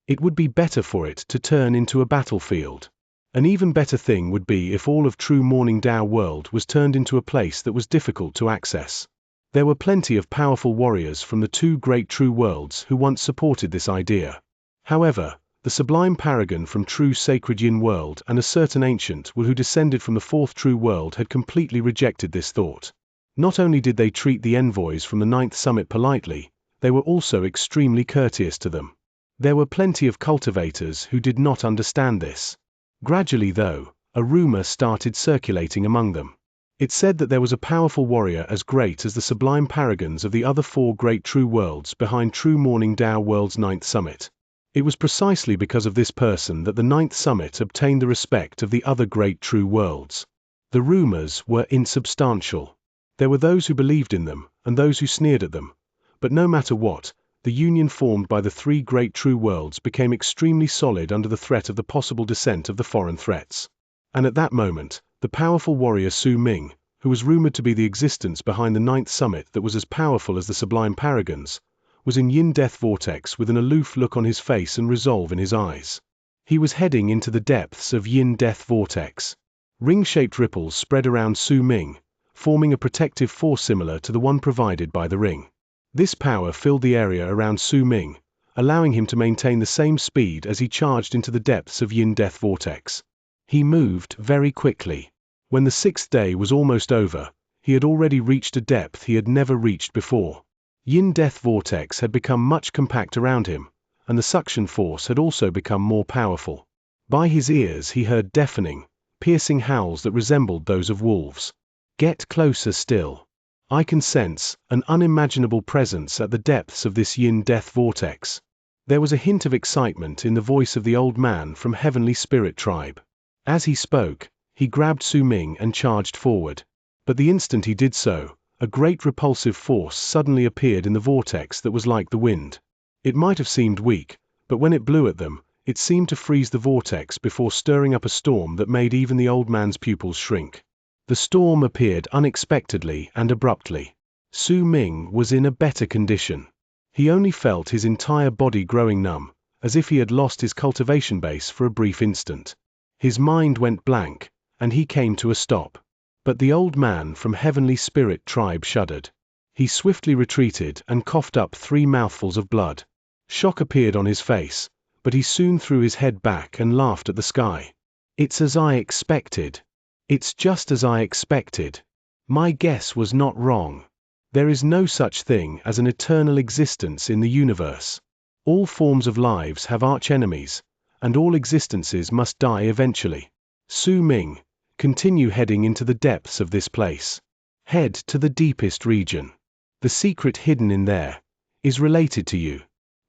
A: It would be better for it to turn into a battlefield. An even better thing would be if all of True Morning Dao World was turned into a place that was difficult to access. There were plenty of powerful warriors from the 2 great True Worlds who once supported this idea. However, the sublime paragon from True Sacred Yin World and a certain ancient who descended from the Fourth True World had completely rejected this thought. Not only did they treat the envoys from the Ninth Summit politely, they were also extremely courteous to them. There were plenty of cultivators who did not understand this. Gradually though, a rumor started circulating among them. It said that there was a powerful warrior as great as the sublime paragons of the other 4 great True Worlds behind True Morning Dao World's Ninth Summit. It was precisely because of this person that the Ninth Summit obtained the respect of the other great True Worlds. The rumors were insubstantial. There were those who believed in them, and those who sneered at them. But no matter what, the union formed by the 3 great True Worlds became extremely solid under the threat of the possible descent of the foreign threats. And at that moment, the powerful warrior Su Ming, who was rumored to be the existence behind the Ninth Summit that was as powerful as the sublime paragons, was in Yin Death Vortex with an aloof look on his face and resolve in his eyes. He was heading into the depths of Yin Death Vortex. Ring-shaped ripples spread around Su Ming, forming a protective force similar to the one provided by the ring. This power filled the area around Su Ming, allowing him to maintain the same speed as he charged into the depths of Yin Death Vortex. He moved very quickly. When the 6th day was almost over, he had already reached a depth he had never reached before. Yin death vortex had become much compact around him, and the suction force had also become more powerful. By his ears he heard deafening, piercing howls that resembled those of wolves. Get closer still. I can sense an unimaginable presence at the depths of this yin death vortex. There was a hint of excitement in the voice of the old man from Heavenly Spirit Tribe. As he spoke, he grabbed Su Ming and charged forward. But the instant he did so, a great repulsive force suddenly appeared in the vortex that was like the wind. It might have seemed weak, but when it blew at them, it seemed to freeze the vortex before stirring up a storm that made even the old man's pupils shrink. The storm appeared unexpectedly and abruptly. Su Ming was in a better condition. He only felt his entire body growing numb, as if he had lost his cultivation base for a brief instant. His mind went blank, and he came to a stop. But the old man from Heavenly Spirit Tribe shuddered. He swiftly retreated and coughed up 3 mouthfuls of blood. Shock appeared on his face, but he soon threw his head back and laughed at the sky. It's as I expected. It's just as I expected. My guess was not wrong. There is no such thing as an eternal existence in the universe. All forms of lives have archenemies, and all existences must die eventually. Su Ming, continue heading into the depths of this place. Head to the deepest region. The secret hidden in there is related to you.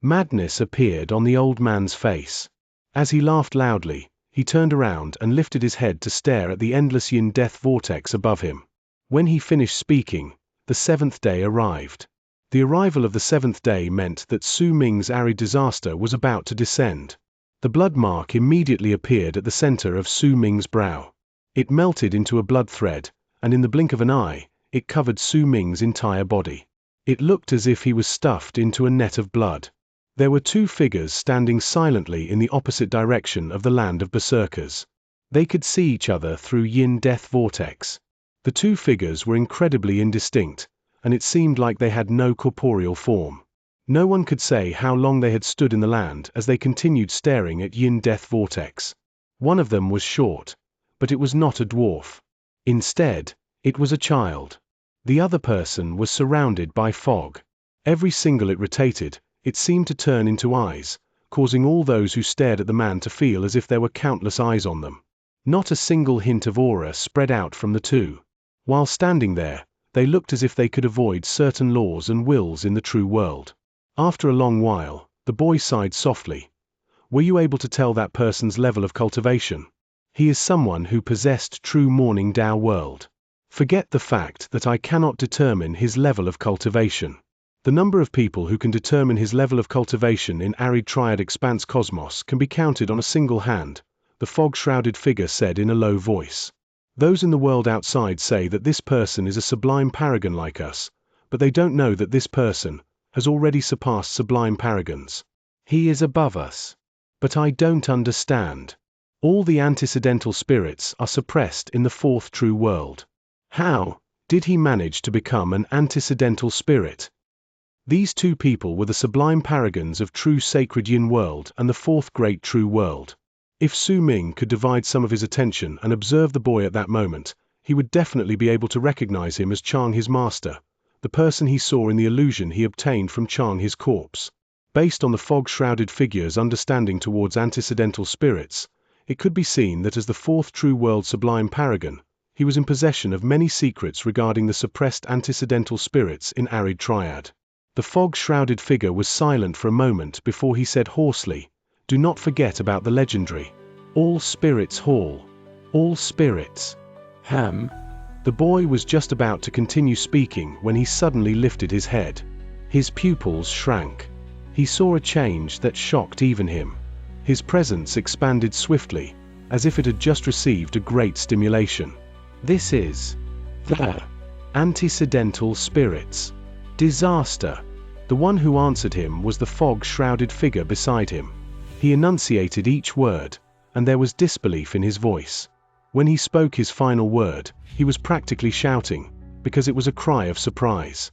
A: Madness appeared on the old man's face. As he laughed loudly, he turned around and lifted his head to stare at the endless yin death vortex above him. When he finished speaking, the 7th day arrived. The arrival of the 7th day meant that Su Ming's arid disaster was about to descend. The blood mark immediately appeared at the center of Su Ming's brow. It melted into a blood thread, and in the blink of an eye, it covered Su Ming's entire body. It looked as if he was stuffed into a net of blood. There were 2 figures standing silently in the opposite direction of the land of berserkers. They could see each other through yin death vortex. The 2 figures were incredibly indistinct, and it seemed like they had no corporeal form. No one could say how long they had stood in the land as they continued staring at yin death vortex. One of them was short, but it was not a dwarf. Instead, it was a child. The other person was surrounded by fog. Every single it rotated, it seemed to turn into eyes, causing all those who stared at the man to feel as if there were countless eyes on them. Not a single hint of aura spread out from the 2. While standing there, they looked as if they could avoid certain laws and wills in the true world. After a long while, the boy sighed softly. Were you able to tell that person's level of cultivation? He is someone who possessed true morning Tao world. Forget the fact that I cannot determine his level of cultivation. The number of people who can determine his level of cultivation in arid triad expanse cosmos can be counted on a single hand, the fog-shrouded figure said in a low voice. Those in the world outside say that this person is a sublime paragon like us, but they don't know that this person has already surpassed sublime paragons. He is above us. But I don't understand. All the antecedental spirits are suppressed in the 4th true world. How did he manage to become an antecedental spirit? These 2 people were the sublime paragons of true sacred yin world and the 4th great true world. If Su Ming could divide some of his attention and observe the boy at that moment, he would definitely be able to recognize him as Chang his master, the person he saw in the illusion he obtained from Chang his corpse. Based on the fog-shrouded figure's understanding towards antecedental spirits, it could be seen that as the 4th true world sublime paragon, he was in possession of many secrets regarding the suppressed antecedental spirits in arid triad. The fog-shrouded figure was silent for a moment before he said hoarsely, do not forget about the legendary All Spirits Hall. All Spirits. The boy was just about to continue speaking when he suddenly lifted his head. His pupils shrank. He saw a change that shocked even him. His presence expanded swiftly, as if it had just received a great stimulation. This is the antecedental spirits. Disaster. The one who answered him was the fog-shrouded figure beside him. He enunciated each word, and there was disbelief in his voice. When he spoke his final word, he was practically shouting, because it was a cry of surprise.